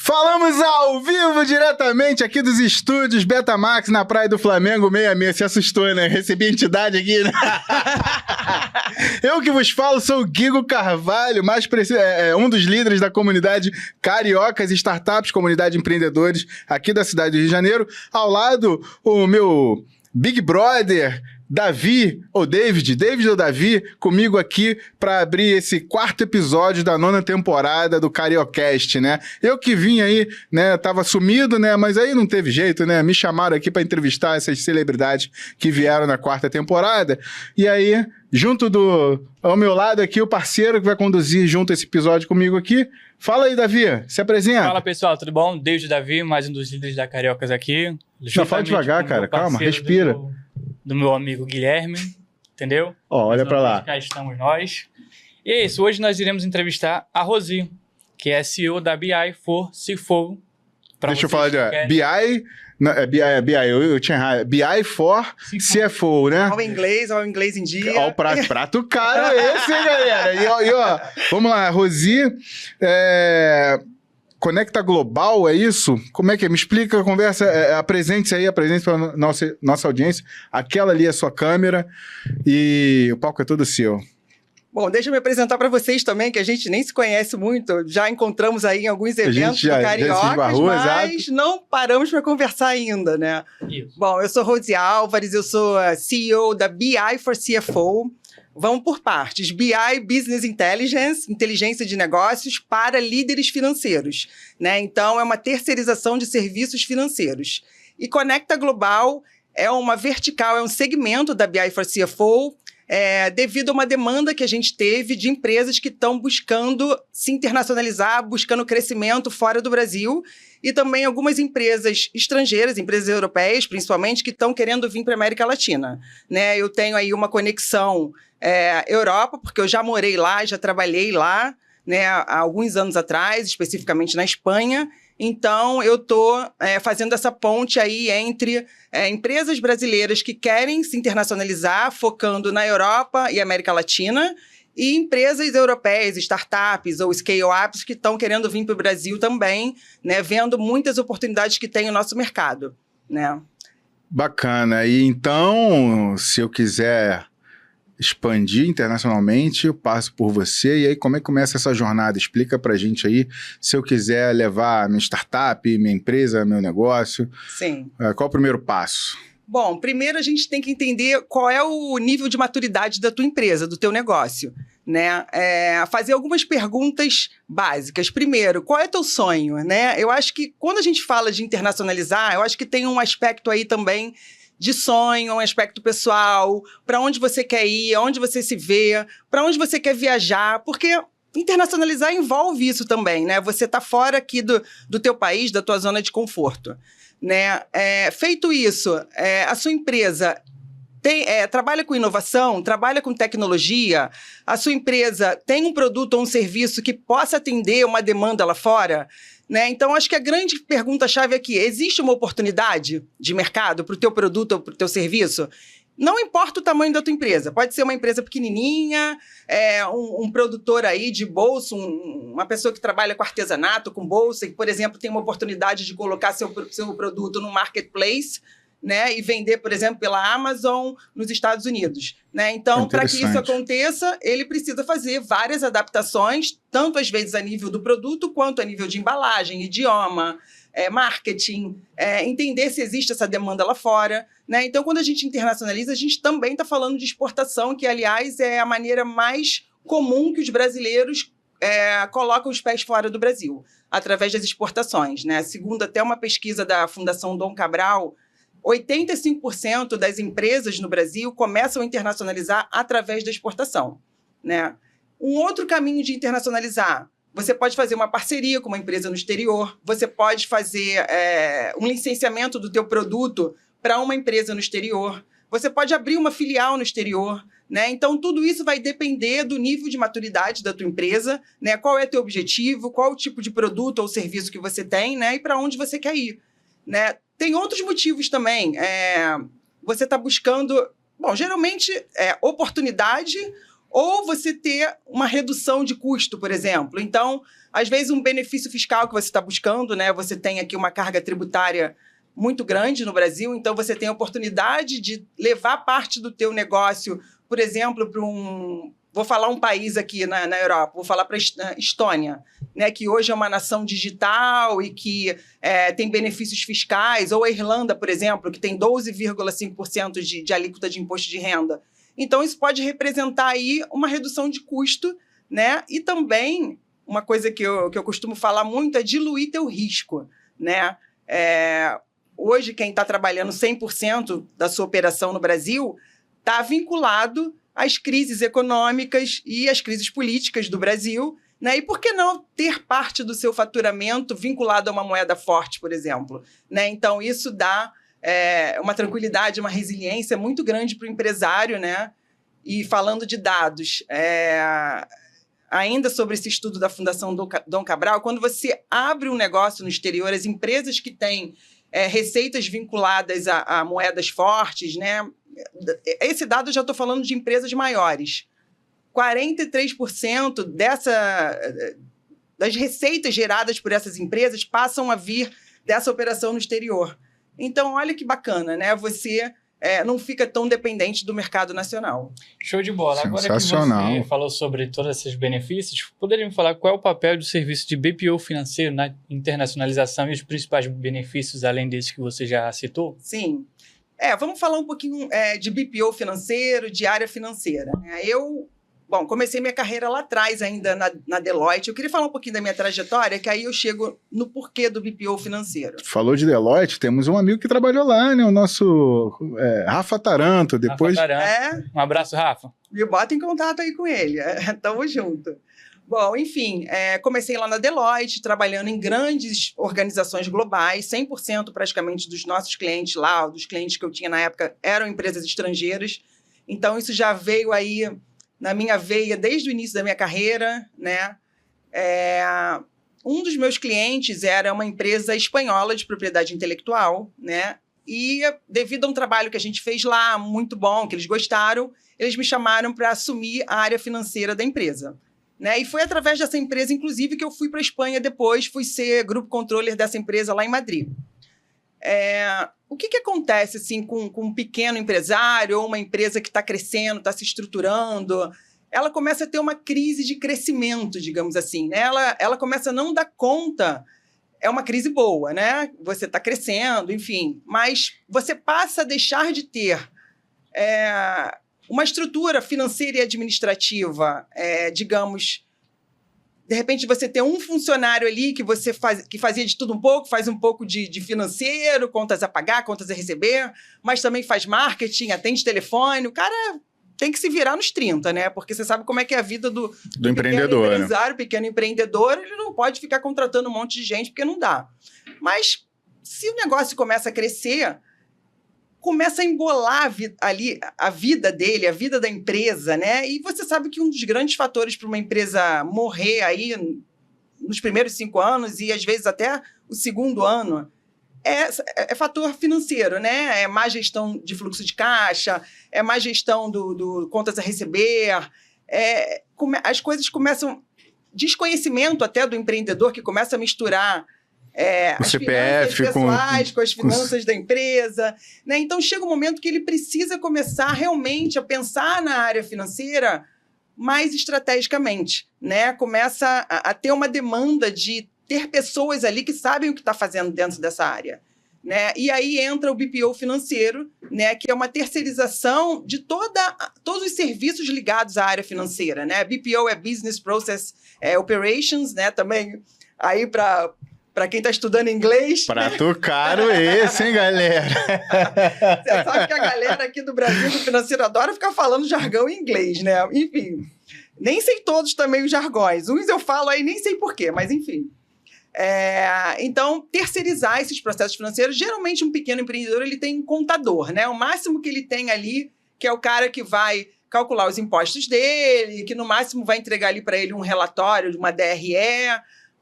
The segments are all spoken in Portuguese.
Falamos ao vivo diretamente aqui dos estúdios Betamax na Praia do Flamengo 66. Se assustou, né? Recebi a entidade aqui, né? Eu que vos falo sou o Guigo Carvalho, um dos líderes da comunidade Cariocas Startups, comunidade de empreendedores aqui da cidade do Rio de Janeiro. Ao lado, o meu Big Brother, Davi, ou David ou Davi, comigo aqui para abrir esse quarto episódio da 9ª temporada do Cariocast, né? Eu que vim aí, né, tava sumido, né, mas aí não teve jeito, né? Me chamaram aqui para entrevistar essas celebridades que vieram na 4ª temporada, e aí, ao meu lado aqui, o parceiro que vai conduzir junto esse episódio comigo aqui. Fala aí, Davi, se apresenta. Fala, pessoal, tudo bom? David Davi, mais um dos líderes da Cariocas aqui. Já fala devagar, cara, calma, respira. Do meu amigo Guilherme, entendeu? Ó, olha pra lá. Cá estamos nós. E é isso, hoje nós iremos entrevistar a Rosi, que é CEO da BI4CFO. Deixa eu falar de BI... Não, BI, eu tinha errado. BI for CFO, né? Ao inglês em dia. Ó, o prato caro esse, hein, galera? E ó, vamos lá, Rosi, Conecta Global, é isso? Como é que é? Me explica a conversa, apresente-se para nossa audiência. Aquela ali é a sua câmera e o palco é todo seu. Bom, deixa eu me apresentar para vocês também, que a gente nem se conhece muito, já encontramos aí em alguns eventos do Cariocas, mas não paramos para conversar ainda, né? Isso. Bom, eu sou Rosi Álvares, eu sou a CEO da BI4CFO. Vamos por partes. BI, Business Intelligence, inteligência de negócios para líderes financeiros, né? Então, é uma terceirização de serviços financeiros. E Conecta Global é uma vertical, é um segmento da BI4CFO, devido a uma demanda que a gente teve de empresas que estão buscando se internacionalizar, buscando crescimento fora do Brasil, e também algumas empresas estrangeiras, empresas europeias, principalmente, que estão querendo vir para a América Latina, né? Eu tenho aí uma conexão Europa, porque eu já morei lá, já trabalhei lá, né, há alguns anos atrás, especificamente na Espanha. Então, eu estou fazendo essa ponte aí entre empresas brasileiras que querem se internacionalizar, focando na Europa e América Latina, e empresas europeias, startups ou scale-ups que estão querendo vir para o Brasil também, né, vendo muitas oportunidades que tem o nosso mercado, né? Bacana. E então, se eu quiser expandir internacionalmente, eu passo por você. E aí, como é que começa essa jornada? Explica pra gente aí, se eu quiser levar minha startup, minha empresa, meu negócio. Sim. Qual o primeiro passo? Bom, primeiro a gente tem que entender qual é o nível de maturidade da tua empresa, do teu negócio, né? Fazer algumas perguntas básicas. Primeiro, qual é teu sonho, né? Eu acho que quando a gente fala de internacionalizar, eu acho que tem um aspecto aí também de sonho, um aspecto pessoal, para onde você quer ir, aonde você se vê, para onde você quer viajar, porque internacionalizar envolve isso também, né? Você está fora aqui do teu país, da tua zona de conforto, né? Feito isso, a sua empresa trabalha com inovação, trabalha com tecnologia, a sua empresa tem um produto ou um serviço que possa atender uma demanda lá fora, né? Então, acho que a grande pergunta-chave aqui, existe uma oportunidade de mercado para o teu produto ou para o teu serviço? Não importa o tamanho da tua empresa, pode ser uma empresa pequenininha, um produtor aí de bolsa, uma pessoa que trabalha com artesanato, com bolsa, e, por exemplo, tem uma oportunidade de colocar seu produto no marketplace, né, e vender, por exemplo, pela Amazon nos Estados Unidos, né? Então, para que isso aconteça, ele precisa fazer várias adaptações, tanto às vezes a nível do produto, quanto a nível de embalagem, idioma, marketing, entender se existe essa demanda lá fora, né? Então, quando a gente internacionaliza, a gente também está falando de exportação, que, aliás, é a maneira mais comum que os brasileiros colocam os pés fora do Brasil, através das exportações, né? Segundo até uma pesquisa da Fundação Dom Cabral, 85% das empresas no Brasil começam a internacionalizar através da exportação, né? Um outro caminho de internacionalizar, você pode fazer uma parceria com uma empresa no exterior, você pode fazer um licenciamento do teu produto para uma empresa no exterior, você pode abrir uma filial no exterior, né? Então, tudo isso vai depender do nível de maturidade da tua empresa, né? Qual é o teu objetivo, qual o tipo de produto ou serviço que você tem, né? E para onde você quer ir, né? Tem outros motivos também. Você está buscando, bom, geralmente oportunidade ou você ter uma redução de custo, por exemplo. Então, às vezes, um benefício fiscal que você está buscando, né? Você tem aqui uma carga tributária muito grande no Brasil, então você tem a oportunidade de levar parte do teu negócio, por exemplo, para um... Vou falar um país aqui na Europa, vou falar para a Estônia, né, que hoje é uma nação digital e que tem benefícios fiscais, ou a Irlanda, por exemplo, que tem 12,5% de alíquota de imposto de renda. Então, isso pode representar aí uma redução de custo, né? E também, uma coisa que eu costumo falar muito é diluir teu risco, né? Hoje, quem está trabalhando 100% da sua operação no Brasil está vinculado às crises econômicas e às crises políticas do Brasil, né? E por que não ter parte do seu faturamento vinculado a uma moeda forte, por exemplo? Né? Então, isso dá uma tranquilidade, uma resiliência muito grande para o empresário, né? E falando de dados, ainda sobre esse estudo da Fundação Dom Cabral, quando você abre um negócio no exterior, as empresas que têm receitas vinculadas a moedas fortes, né? Esse dado eu já estou falando de empresas maiores. 43% das receitas geradas por essas empresas passam a vir dessa operação no exterior. Então, olha que bacana, né? Você não fica tão dependente do mercado nacional. Show de bola. Agora que você falou sobre todos esses benefícios, poderia me falar qual é o papel do serviço de BPO financeiro na internacionalização e os principais benefícios, além desses que você já citou? Sim. Vamos falar um pouquinho de BPO financeiro, de área financeira. Eu comecei minha carreira lá atrás ainda na Deloitte. Eu queria falar um pouquinho da minha trajetória, que aí eu chego no porquê do BPO financeiro. Falou de Deloitte, temos um amigo que trabalhou lá, né? O nosso Rafa Taranto. Depois... Rafa Taranto. Um abraço, Rafa. Me bota em contato aí com ele. Tamo junto. Bom, enfim, comecei lá na Deloitte, trabalhando em grandes organizações globais, 100% praticamente dos nossos clientes lá, dos clientes que eu tinha na época, eram empresas estrangeiras. Então, isso já veio aí na minha veia desde o início da minha carreira, né? Um dos meus clientes era uma empresa espanhola de propriedade intelectual, né? E devido a um trabalho que a gente fez lá, muito bom, que eles gostaram, eles me chamaram para assumir a área financeira da empresa. Né? E foi através dessa empresa, inclusive, que eu fui para a Espanha depois, fui ser grupo controller dessa empresa lá em Madrid. O que acontece assim, com um pequeno empresário ou uma empresa que está crescendo, está se estruturando? Ela começa a ter uma crise de crescimento, digamos assim. Né? Ela começa a não dar conta. É uma crise boa, né? Você está crescendo, enfim. Mas você passa a deixar de ter uma estrutura financeira e administrativa, digamos, de repente você tem um funcionário ali que fazia de tudo um pouco, faz um pouco de financeiro, contas a pagar, contas a receber, mas também faz marketing, atende telefone. O cara tem que se virar nos 30, né? Porque você sabe como é que é a vida do empreendedor, pequeno empresário, pequeno empreendedor, ele não pode ficar contratando um monte de gente, porque não dá. Mas se o negócio começa a crescer, começa a embolar a vida dele, a vida da empresa, né? E você sabe que um dos grandes fatores para uma empresa morrer aí nos primeiros 5 anos e às vezes até o segundo ano é fator financeiro, né? É má gestão de fluxo de caixa, é má gestão do contas a receber, as coisas começam... Desconhecimento até do empreendedor que começa a misturar o as CPF finanças pessoais com as finanças da empresa, né? Então, chega um momento que ele precisa começar realmente a pensar na área financeira mais estrategicamente, né? Começa a ter uma demanda de ter pessoas ali que sabem o que está fazendo dentro dessa área, né? E aí entra o BPO financeiro, né? Que é uma terceirização de todos os serviços ligados à área financeira, né? BPO é Business Process Operations, né? Também aí para quem está estudando inglês. Prato caro esse, hein, galera? Você sabe que a galera aqui do Brasil, do financeiro, adora ficar falando jargão em inglês, né? Enfim, nem sei todos também os jargões. Uns eu falo aí, nem sei porquê, mas enfim. Então, terceirizar esses processos financeiros, geralmente um pequeno empreendedor ele tem um contador, né? O máximo que ele tem ali, que é o cara que vai calcular os impostos dele, que no máximo vai entregar ali para ele um relatório de uma DRE.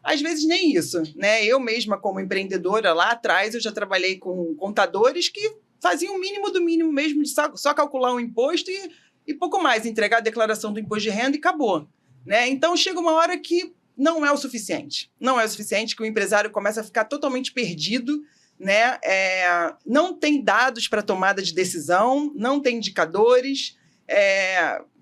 Às vezes nem isso, né? Eu mesma, como empreendedora, lá atrás, eu já trabalhei com contadores que faziam o mínimo do mínimo mesmo, de só calcular um imposto e pouco mais, entregar a declaração do imposto de renda e acabou, né? Então, chega uma hora que não é o suficiente. Não é o suficiente, que o empresário começa a ficar totalmente perdido, né? Não tem dados para tomada de decisão, não tem indicadores,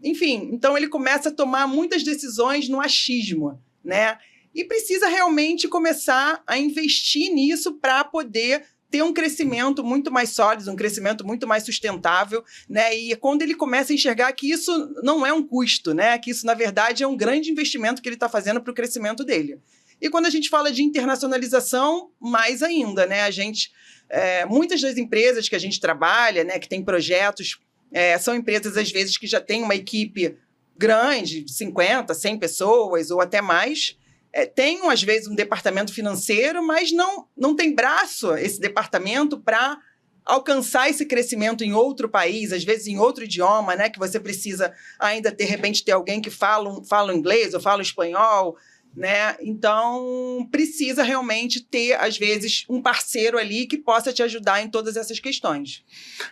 enfim, então ele começa a tomar muitas decisões no achismo, né? E precisa realmente começar a investir nisso para poder ter um crescimento muito mais sólido, um crescimento muito mais sustentável, né? E quando ele começa a enxergar que isso não é um custo, né? Que isso, na verdade, é um grande investimento que ele está fazendo para o crescimento dele. E quando a gente fala de internacionalização, mais ainda, né? Muitas das empresas que a gente trabalha, né, que tem projetos, são empresas, às vezes, que já têm uma equipe grande, 50, 100 pessoas ou até mais, tem, às vezes, um departamento financeiro, mas não tem braço, esse departamento, para alcançar esse crescimento em outro país, às vezes em outro idioma, né? Que você precisa ainda, de repente, ter alguém que fala inglês ou fala espanhol, né? Então, precisa realmente ter, às vezes, um parceiro ali que possa te ajudar em todas essas questões.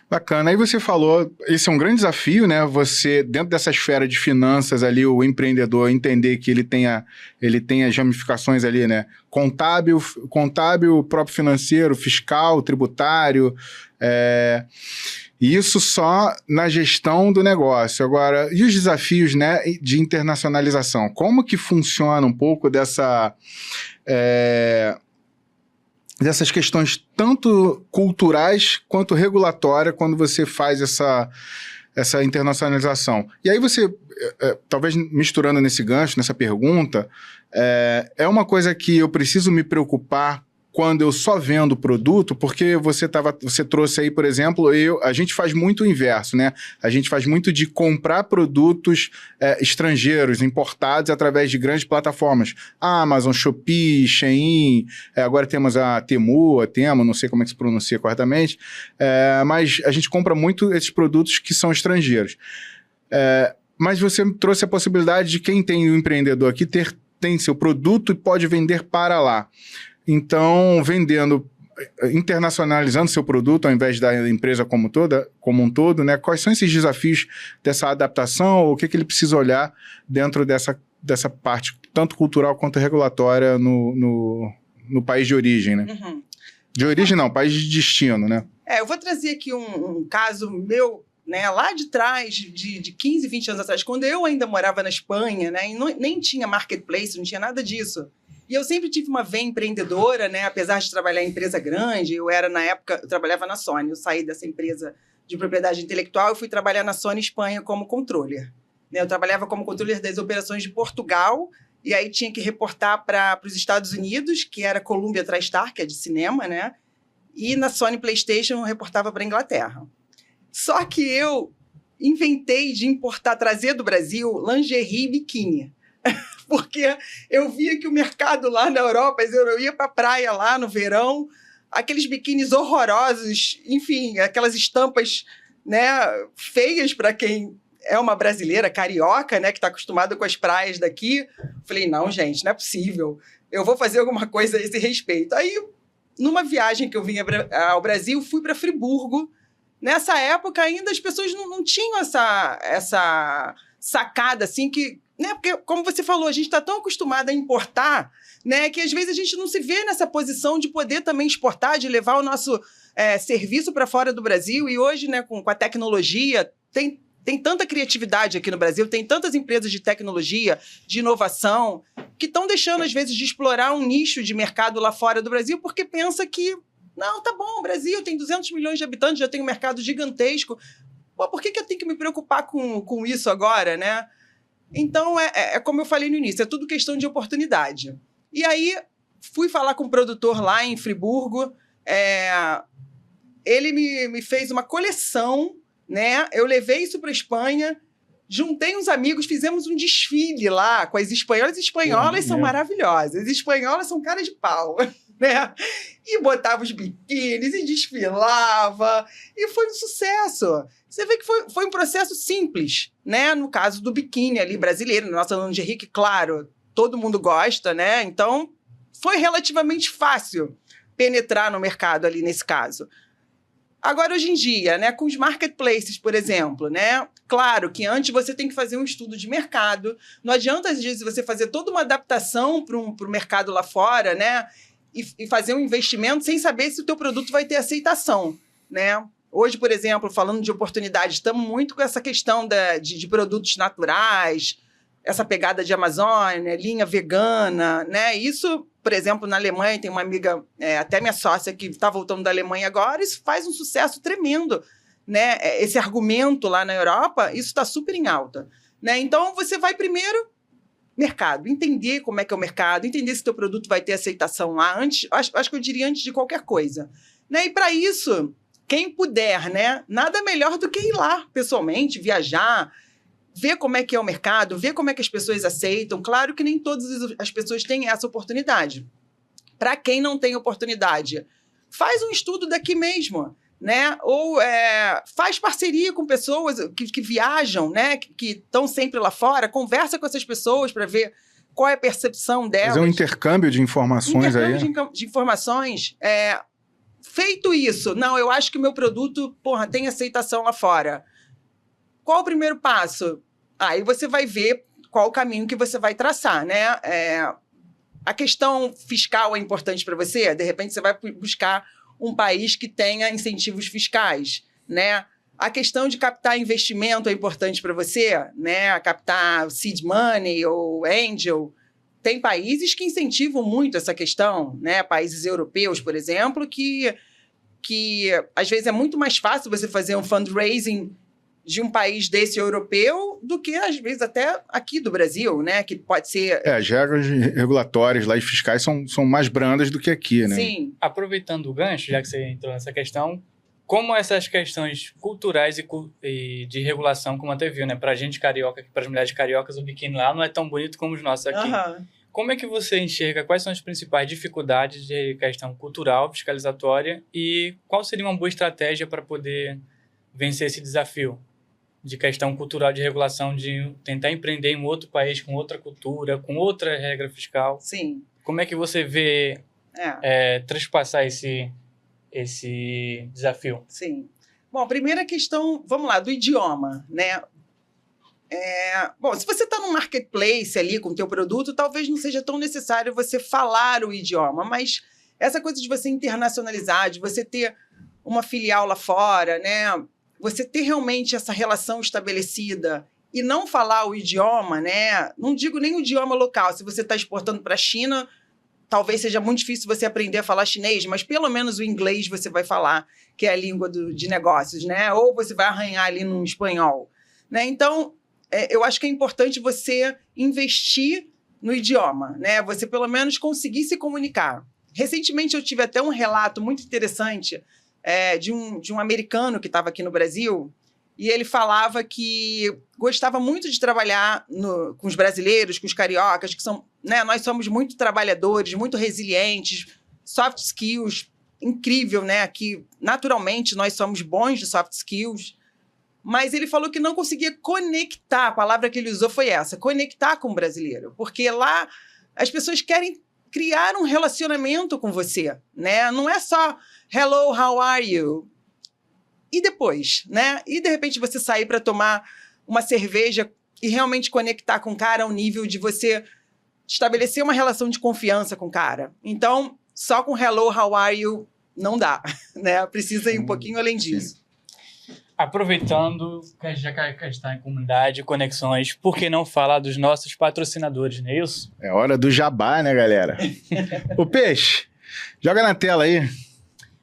Bacana. Aí você falou, esse é um grande desafio, né? Você, dentro dessa esfera de finanças ali, o empreendedor entender que ele tem as ramificações ali, né? Contábil, próprio financeiro, fiscal, tributário, isso só na gestão do negócio. Agora, e os desafios, né, de internacionalização? Como que funciona um pouco dessas questões tanto culturais quanto regulatórias quando você faz essa internacionalização? E aí você, talvez misturando nesse gancho, nessa pergunta, é uma coisa que eu preciso me preocupar quando eu só vendo o produto, porque você trouxe aí, por exemplo, a gente faz muito o inverso, né? A gente faz muito de comprar produtos estrangeiros, importados através de grandes plataformas. Amazon, Shopee, Shein, agora temos a Temu, não sei como é que se pronuncia corretamente, mas a gente compra muito esses produtos que são estrangeiros. Mas você trouxe a possibilidade de quem tem um empreendedor aqui tem seu produto e pode vender para lá. Então, internacionalizando seu produto ao invés da empresa como um todo, né? Quais são esses desafios dessa adaptação? O que ele precisa olhar dentro dessa parte, tanto cultural quanto regulatória no país de origem, né? Uhum. De origem não, país de destino, né? Eu vou trazer aqui um caso meu, né, lá de trás, de 15, 20 anos atrás, quando eu ainda morava na Espanha, né, e nem tinha marketplace, não tinha nada disso. E eu sempre tive uma veia empreendedora, né? Apesar de trabalhar em empresa grande, eu trabalhava na Sony, eu saí dessa empresa de propriedade intelectual e fui trabalhar na Sony Espanha como controller. Né? Eu trabalhava como controller das operações de Portugal, e aí tinha que reportar para os Estados Unidos, que era Columbia TriStar, que é de cinema, né? E na Sony PlayStation eu reportava para a Inglaterra. Só que eu inventei de trazer do Brasil lingerie e biquíni. Porque eu via que o mercado lá na Europa, eu ia para a praia lá no verão, aqueles biquínis horrorosos, enfim, aquelas estampas, né, feias para quem é uma brasileira, carioca, né, que está acostumada com as praias daqui. Falei, não, gente, não é possível. Eu vou fazer alguma coisa a esse respeito. Aí, numa viagem que eu vinha ao Brasil, fui para Friburgo. Nessa época, ainda as pessoas não tinham essa sacada, assim, que... Né? Porque, como você falou, a gente está tão acostumado a importar, né, que às vezes a gente não se vê nessa posição de poder também exportar, de levar o nosso serviço para fora do Brasil. E hoje, né, com a tecnologia, tem tanta criatividade aqui no Brasil, tem tantas empresas de tecnologia, de inovação, que estão deixando, às vezes, de explorar um nicho de mercado lá fora do Brasil, porque pensa que, não, tá bom, o Brasil tem 200 milhões de habitantes, já tem um mercado gigantesco. Pô, por que eu tenho que me preocupar com isso agora, né? Então, como eu falei no início, é tudo questão de oportunidade. E aí, fui falar com um produtor lá em Friburgo, ele me fez uma coleção, né? Eu levei isso para a Espanha, juntei uns amigos, fizemos um desfile lá com as espanholas. As espanholas são maravilhosas, as espanholas são cara de pau, né? E botava os biquínis e desfilava, e foi um sucesso. Você vê que foi um processo simples, né? No caso do biquíni ali brasileiro, na nossa lingerie, que, claro, todo mundo gosta, né? Então, foi relativamente fácil penetrar no mercado ali nesse caso. Agora, hoje em dia, né, com os marketplaces, por exemplo, né, claro que antes você tem que fazer um estudo de mercado. Não adianta, às vezes, você fazer toda uma adaptação para o mercado lá fora, né, e fazer um investimento sem saber se o teu produto vai ter aceitação, né? Hoje, por exemplo, falando de oportunidades, estamos muito com essa questão de produtos naturais, essa pegada de Amazônia, linha vegana, né? Isso, por exemplo, na Alemanha, tem uma amiga, até minha sócia, que está voltando da Alemanha agora, isso faz um sucesso tremendo, né? Esse argumento lá na Europa, isso está super em alta, né? Então, você vai primeiro mercado, entender como é que é o mercado, entender se o teu produto vai ter aceitação lá, acho que eu diria antes de qualquer coisa, né? E para isso, quem puder, né? Nada melhor do que ir lá pessoalmente, viajar, ver como é que é o mercado, ver como é que as pessoas aceitam. Claro que nem todas as pessoas têm essa oportunidade. Para quem não tem oportunidade, faz um estudo daqui mesmo, né? Ou faz parceria com pessoas que viajam, né? Que estão sempre lá fora, conversa com essas pessoas para ver qual é a percepção delas. Fazer um intercâmbio de informações aí. De informações. Feito isso, não, eu acho que o meu produto, tem aceitação lá fora. Qual o primeiro passo? Aí você vai ver qual o caminho que você vai traçar, né? A questão fiscal é importante para você? De repente, você vai buscar um país que tenha incentivos fiscais, né? A questão de captar investimento é importante para você, né? Captar seed money ou angel. Tem países que incentivam muito essa questão, né? Países europeus, por exemplo, que às vezes é muito mais fácil você fazer um fundraising de um país desse europeu do que, às vezes, até aqui do Brasil, né? Que pode ser... As regras regulatórias lá e fiscais são mais brandas do que aqui, né? Sim. Aproveitando o gancho, já que você entrou nessa questão, como essas questões culturais e de regulação, como até viu, né? Pra gente carioca, para as mulheres cariocas, o biquíni lá não é tão bonito como os nossos aqui. Uhum. Como é que você enxerga quais são as principais dificuldades de questão cultural, fiscalizatória, e qual seria uma boa estratégia para poder vencer esse desafio de questão cultural de regulação, de tentar empreender em outro país com outra cultura, com outra regra fiscal? Sim. Como é que você vê transpassar esse desafio? Sim. Bom, a primeira questão, vamos lá, do idioma, né? Bom, se você está num marketplace ali com o teu produto, talvez não seja tão necessário você falar o idioma, mas essa coisa de você internacionalizar, de você ter uma filial lá fora, né? Você ter realmente essa relação estabelecida e não falar o idioma, né? Não digo nem o idioma local. Se você está exportando para a China, talvez seja muito difícil você aprender a falar chinês, mas pelo menos o inglês você vai falar, que é a língua de negócios, né? Ou você vai arranhar ali no espanhol, né? Então, eu acho que é importante você investir no idioma, né? Você pelo menos conseguir se comunicar. Recentemente eu tive até um relato muito interessante de um americano que estava aqui no Brasil, e ele falava que gostava muito de trabalhar com os brasileiros, com os cariocas, que são, né, nós somos muito trabalhadores, muito resilientes, soft skills, incrível, né? Que naturalmente nós somos bons de soft skills, mas ele falou que não conseguia conectar, a palavra que ele usou foi essa, conectar com o brasileiro, porque lá as pessoas querem criar um relacionamento com você, né? Não é só hello, how are you? E depois, né? E de repente você sair para tomar uma cerveja e realmente conectar com o cara ao nível de você estabelecer uma relação de confiança com o cara. Então, só com hello, how are you não dá, né? Precisa ir um pouquinho além disso. Aproveitando que já que está em comunidade, conexões, por que não falar dos nossos patrocinadores, não é isso? É hora do jabá, né, galera? O Peixe, joga na tela aí.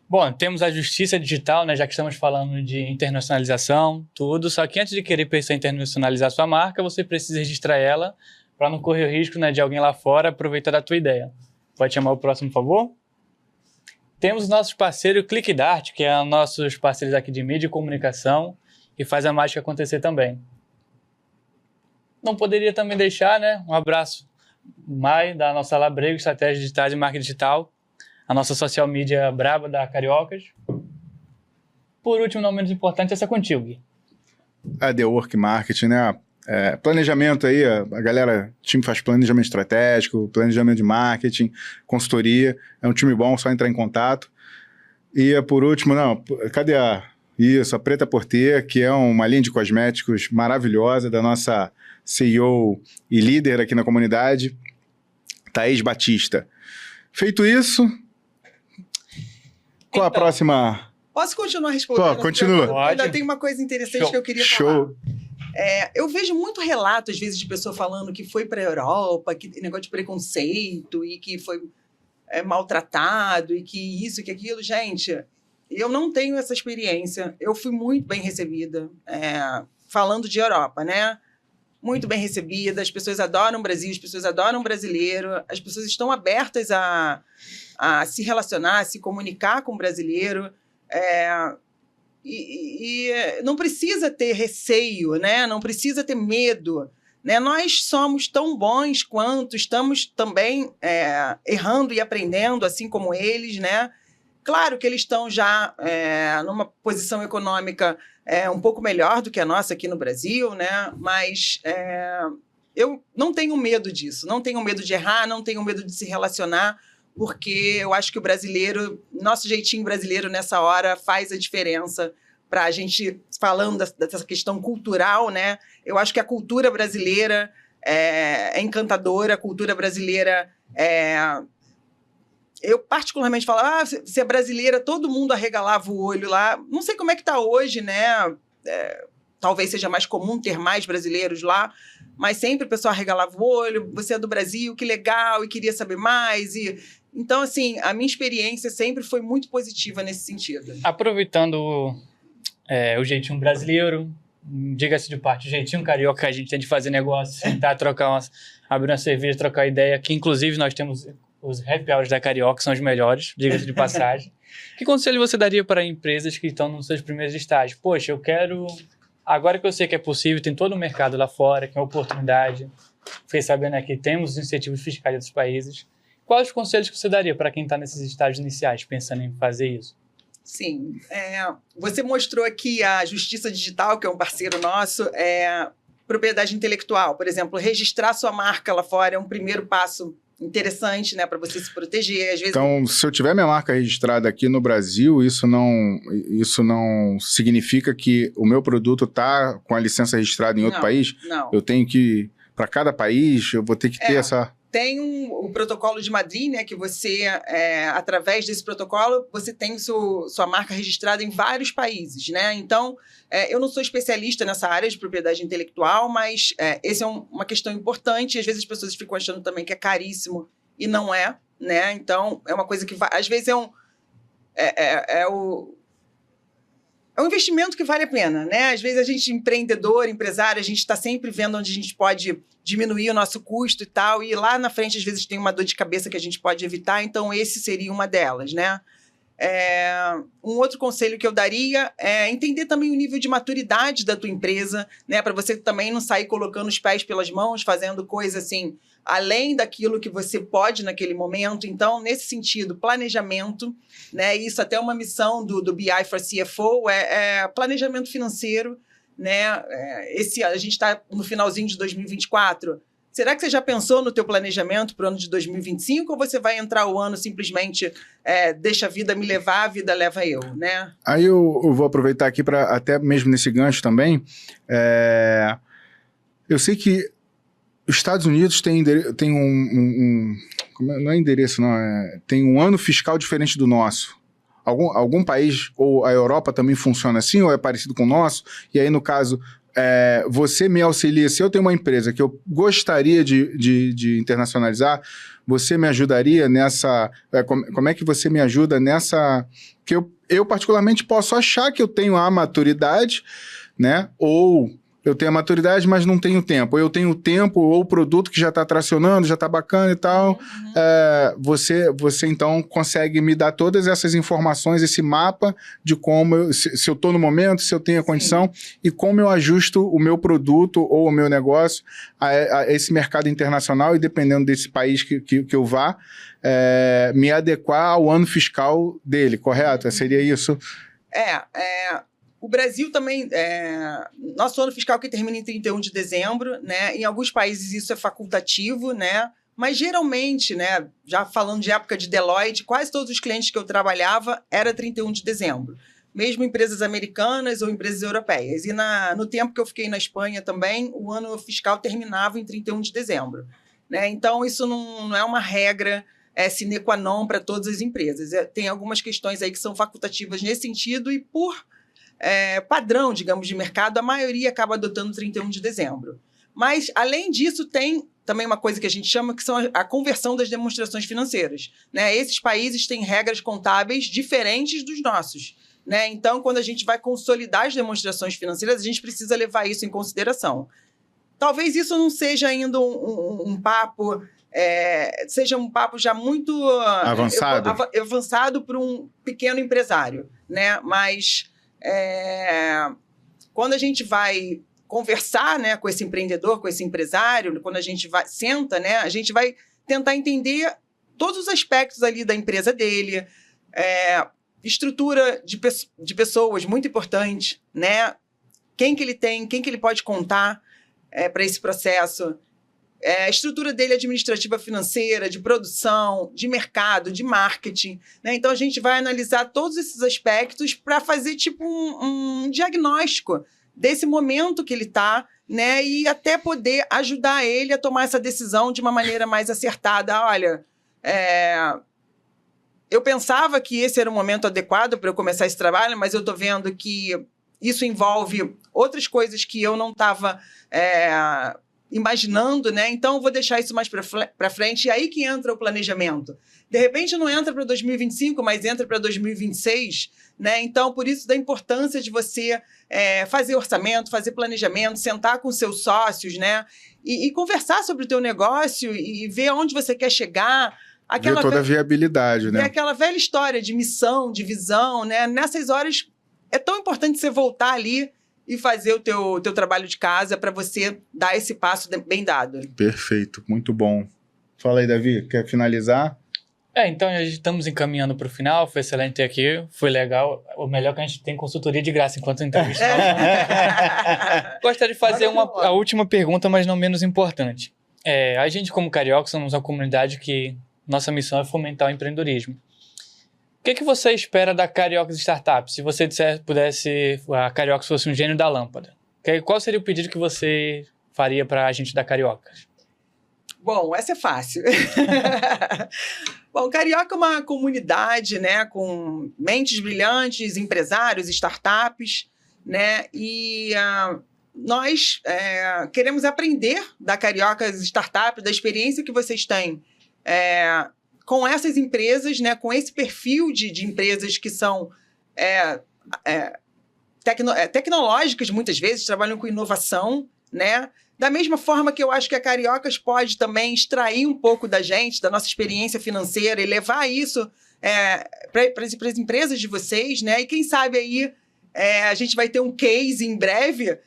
Bom, temos a Justiça Digital, né, já que estamos falando de internacionalização, tudo, só que antes de querer pensar em internacionalizar sua marca, você precisa registrar ela para não correr o risco, né, de alguém lá fora aproveitar da tua ideia. Pode chamar o próximo, por favor? Temos o nosso parceiro ClickDart, que é nossos parceiros aqui de mídia e comunicação, e faz a mágica acontecer também. Não poderia também deixar, né, um abraço, Mai, da nossa Labrego, Estratégia Digital e Marketing Digital, a nossa social media braba da Cariocas. Por último, não menos importante, essa é contigo, Gui. A The Work Marketing, né? Planejamento aí, a galera, o time faz planejamento estratégico, planejamento de marketing, consultoria, é um time bom, só entrar em contato. E por último, não, cadê a... Isso, a Preta Porter, que é uma linha de cosméticos maravilhosa da nossa CEO e líder aqui na comunidade, Thaís Batista. Feito isso, qual a Então, próxima? Posso continuar respondendo? Continua. Eu ainda Pode. tem uma coisa interessante Show. que eu queria falar. Show. Eu vejo muito relato, às vezes, de pessoa falando que foi para a Europa, que tem negócio de preconceito e que foi maltratado e que isso, que aquilo. Gente, eu não tenho essa experiência. Eu fui muito bem recebida, falando de Europa, né? Muito bem recebida. As pessoas adoram o Brasil, as pessoas adoram o brasileiro, as pessoas estão abertas a se relacionar, a se comunicar com o brasileiro. E não precisa ter receio, né? Não precisa ter medo, né? Nós somos tão bons quanto estamos também errando e aprendendo, assim como eles, né? Claro que eles estão já numa posição econômica um pouco melhor do que a nossa aqui no Brasil, né? Mas eu não tenho medo disso, não tenho medo de errar, não tenho medo de se relacionar, porque eu acho que o brasileiro, nosso jeitinho brasileiro nessa hora faz a diferença para a gente, falando dessa questão cultural, né? Eu acho que a cultura brasileira é encantadora, a cultura brasileira eu particularmente falo, se é brasileira, todo mundo arregalava o olho lá. Não sei como é que está hoje, né? Talvez seja mais comum ter mais brasileiros lá, mas sempre o pessoal arregalava o olho, você é do Brasil, que legal, e queria saber mais. Então, assim, a minha experiência sempre foi muito positiva nesse sentido. Aproveitando o jeitinho brasileiro, diga-se de parte, o jeitinho carioca que a gente tem de fazer negócio, sentar, abrir uma cerveja, trocar ideia, que inclusive nós temos os happy hours da Carioca, são os melhores, diga-se de passagem. Que conselho você daria para empresas que estão nos seus primeiros estágios? Poxa, eu quero... Agora que eu sei que é possível, tem todo o mercado lá fora, que é uma oportunidade. Fiquei sabendo aqui, temos incentivos fiscais dos países. Quais os conselhos que você daria para quem está nesses estágios iniciais, pensando em fazer isso? Sim. Você mostrou aqui a Justiça Digital, que é um parceiro nosso, propriedade intelectual. Por exemplo, registrar sua marca lá fora é um primeiro passo interessante, né, para você se proteger. Às vezes... Então, se eu tiver minha marca registrada aqui no Brasil, isso não significa que o meu produto está com a licença registrada em outro país? Não. Eu tenho que, para cada país, eu vou ter que ter essa... Tem o protocolo de Madrid, né, que você, através desse protocolo, você tem sua marca registrada em vários países, né? Então, eu não sou especialista nessa área de propriedade intelectual, mas essa é uma questão importante. Às vezes as pessoas ficam achando também que é caríssimo e não é, né? Então, é uma coisa que, às vezes, é um investimento que vale a pena, né? Às vezes a gente, empreendedor, empresário, a gente está sempre vendo onde a gente pode diminuir o nosso custo e tal, e lá na frente, às vezes, tem uma dor de cabeça que a gente pode evitar, então esse seria uma delas, né? Um outro conselho que eu daria é entender também o nível de maturidade da tua empresa, né? Para você também não sair colocando os pés pelas mãos, fazendo coisa assim, além daquilo que você pode naquele momento. Então, nesse sentido, planejamento, né? Isso até é uma missão do BI for CFO, planejamento financeiro, né? A gente está no finalzinho de 2024. Será que você já pensou no teu planejamento para o ano de 2025 ou você vai entrar o ano simplesmente deixa a vida me levar, a vida leva eu, né? Aí eu vou aproveitar aqui para, até mesmo nesse gancho também, eu sei que os Estados Unidos tem não é endereço, não, tem um ano fiscal diferente do nosso. Algum país, ou a Europa também funciona assim, ou é parecido com o nosso? E aí, no caso, você me auxilia, se eu tenho uma empresa que eu gostaria de internacionalizar, você me ajudaria nessa... como é que você me ajuda nessa... Que eu particularmente posso achar que eu tenho a maturidade, né? Ou eu tenho a maturidade, mas não tenho tempo. Ou eu tenho tempo, ou o produto que já está tracionando, já está bacana e tal. Você, então, consegue me dar todas essas informações, esse mapa de como, se eu estou no momento, se eu tenho a condição, e como eu ajusto o meu produto ou o meu negócio a esse mercado internacional, e dependendo desse país que eu vá, me adequar ao ano fiscal dele, correto? Seria isso? O Brasil também, nosso ano fiscal que termina em 31 de dezembro, né? Em alguns países isso é facultativo, né? Mas geralmente, né, já falando de época de Deloitte, quase todos os clientes que eu trabalhava era 31 de dezembro. Mesmo empresas americanas ou empresas europeias. E no tempo que eu fiquei na Espanha também, o ano fiscal terminava em 31 de dezembro. Né? Então, isso não é uma regra sine qua non para todas as empresas. Tem algumas questões aí que são facultativas nesse sentido e por padrão, digamos, de mercado, a maioria acaba adotando 31 de dezembro. Mas, além disso, tem também uma coisa que a gente chama que são a conversão das demonstrações financeiras. Né? Esses países têm regras contábeis diferentes dos nossos. Né? Então, quando a gente vai consolidar as demonstrações financeiras, a gente precisa levar isso em consideração. Talvez isso não seja ainda um papo, seja um papo já muito avançado para um pequeno empresário. Né? Mas, quando a gente vai conversar, né, com esse empreendedor, com esse empresário, quando a gente senta, né, a gente vai tentar entender todos os aspectos ali da empresa dele, estrutura de pessoas, muito importante, né? Quem que ele tem, quem que ele pode contar para esse processo, a estrutura dele administrativa financeira, de produção, de mercado, de marketing. Né? Então, a gente vai analisar todos esses aspectos para fazer tipo um diagnóstico desse momento que ele está, né? E até poder ajudar ele a tomar essa decisão de uma maneira mais acertada. Olha, eu pensava que esse era o momento adequado para eu começar esse trabalho, mas eu estou vendo que isso envolve outras coisas que eu não estava imaginando, né? Então, eu vou deixar isso mais para frente. E aí que entra o planejamento. De repente, não entra para 2025, mas entra para 2026, né? Então, por isso da importância de você fazer orçamento, fazer planejamento, sentar com seus sócios, né? E conversar sobre o teu negócio e ver onde você quer chegar. Ver toda a viabilidade, né? É aquela velha história de missão, de visão, né? Nessas horas, é tão importante você voltar ali e fazer o teu trabalho de casa para você dar esse passo bem dado. Perfeito, muito bom. Fala aí, Davi, quer finalizar? Então, já estamos encaminhando para o final, foi excelente ter aqui, foi legal. O melhor é que a gente tem consultoria de graça enquanto entrevista. Gostaria de fazer a última pergunta, mas não menos importante. A gente, como carioca, somos uma comunidade que nossa missão é fomentar o empreendedorismo. O que você espera da Cariocas Startup? Se você pudesse, a Cariocas fosse um gênio da lâmpada, qual seria o pedido que você faria para a gente da Cariocas? Bom, essa é fácil. Bom, Carioca é uma comunidade, né, com mentes brilhantes, empresários, startups, né, e nós queremos aprender da Cariocas Startup, da experiência que vocês têm com essas empresas, né, com esse perfil de empresas que são tecnológicas, muitas vezes, trabalham com inovação, né? Da mesma forma que eu acho que a Cariocas pode também extrair um pouco da gente, da nossa experiência financeira e levar isso para as empresas de vocês, né? E quem sabe aí a gente vai ter um case em breve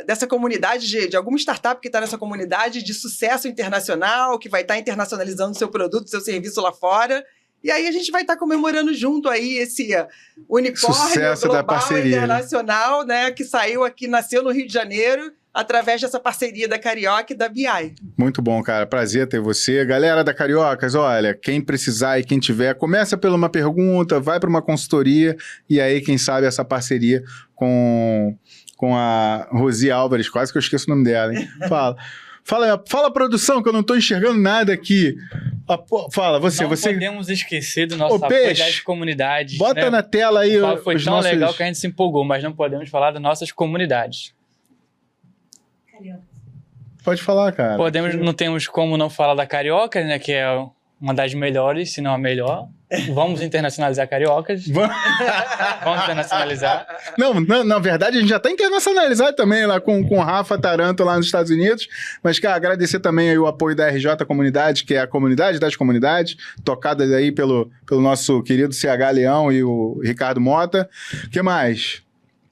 dessa comunidade, de alguma startup que está nessa comunidade de sucesso internacional, que vai estar internacionalizando seu produto, seu serviço lá fora. E aí a gente vai estar comemorando junto aí esse unicórnio sucesso global da parceria, internacional, né? Que saiu aqui, nasceu no Rio de Janeiro, através dessa parceria da Carioca e da BI. Muito bom, cara. Prazer ter você. Galera da Cariocas, olha, quem precisar e quem tiver, começa por uma pergunta, vai para uma consultoria e aí, quem sabe, essa parceria com a Rosi Álvares, quase que eu esqueço o nome dela, hein? Fala, produção, que eu não estou enxergando nada aqui. Fala, você. Não podemos esquecer do nosso apoio das comunidades. Bota, né, na tela aí foi tão legal que a gente se empolgou, mas não podemos falar das nossas comunidades. Pode falar, cara. Não temos como não falar da Carioca, né? Que é uma das melhores, se não a melhor. Vamos internacionalizar Cariocas. Vamos internacionalizar. Não, na verdade, a gente já está internacionalizado também lá com o Rafa Taranto lá nos Estados Unidos. Mas, cara, agradecer também aí o apoio da RJ Comunidade, que é a comunidade das comunidades, tocada aí pelo nosso querido CH Leão e o Ricardo Mota. O que mais?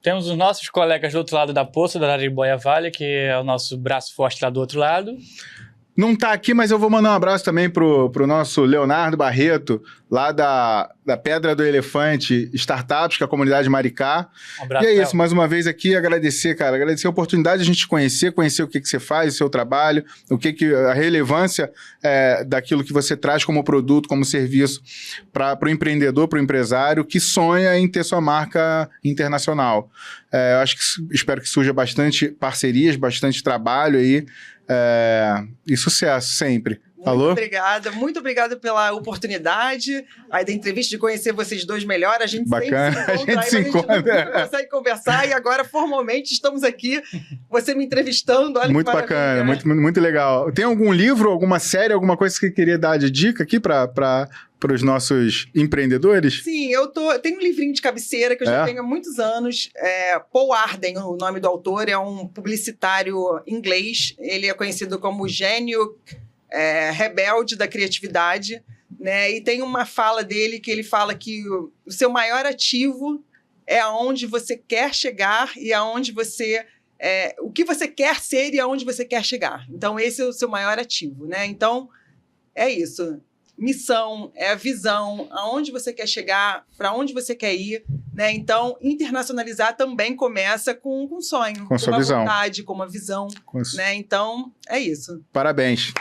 Temos os nossos colegas do outro lado da poça, da Araribóia Vale, que é o nosso braço forte lá do outro lado. não tá aqui, mas eu vou mandar um abraço também pro nosso Leonardo Barreto, lá da Pedra do Elefante Startups, que é a comunidade Maricá. Um abraço, E é Léo. isso, mais uma vez aqui, agradecer, cara, agradecer a oportunidade de a gente conhecer o que você faz, o seu trabalho, a relevância daquilo que você traz como produto, como serviço para o empreendedor, para o empresário que sonha em ter sua marca internacional. Eu acho que espero que surja bastante parcerias, bastante trabalho aí, e sucesso sempre. Falou? Muito obrigada pela oportunidade aí da entrevista, de conhecer vocês dois melhor. A gente Bacana, sempre se encontra, mas a gente não consegue conversar, e agora formalmente estamos aqui, você me entrevistando, olha Muito que maravilha. bacana, muito legal. Tem algum livro, alguma série, alguma coisa que você queria dar de dica aqui para os nossos empreendedores? Sim, tenho um livrinho de cabeceira que eu já tenho há muitos anos. Paul Arden, o nome do autor, é um publicitário inglês. Ele é conhecido como gênio rebelde da criatividade, né? E tem uma fala dele que ele fala que o seu maior ativo é aonde você quer chegar e aonde você... o que você quer ser e aonde você quer chegar. Então, esse é o seu maior ativo, né? Então, é isso. Missão, é a visão, aonde você quer chegar, para onde você quer ir, né? Então, internacionalizar também começa com um sonho, Com sua uma visão. vontade, com uma visão, né? Então, é isso. Parabéns.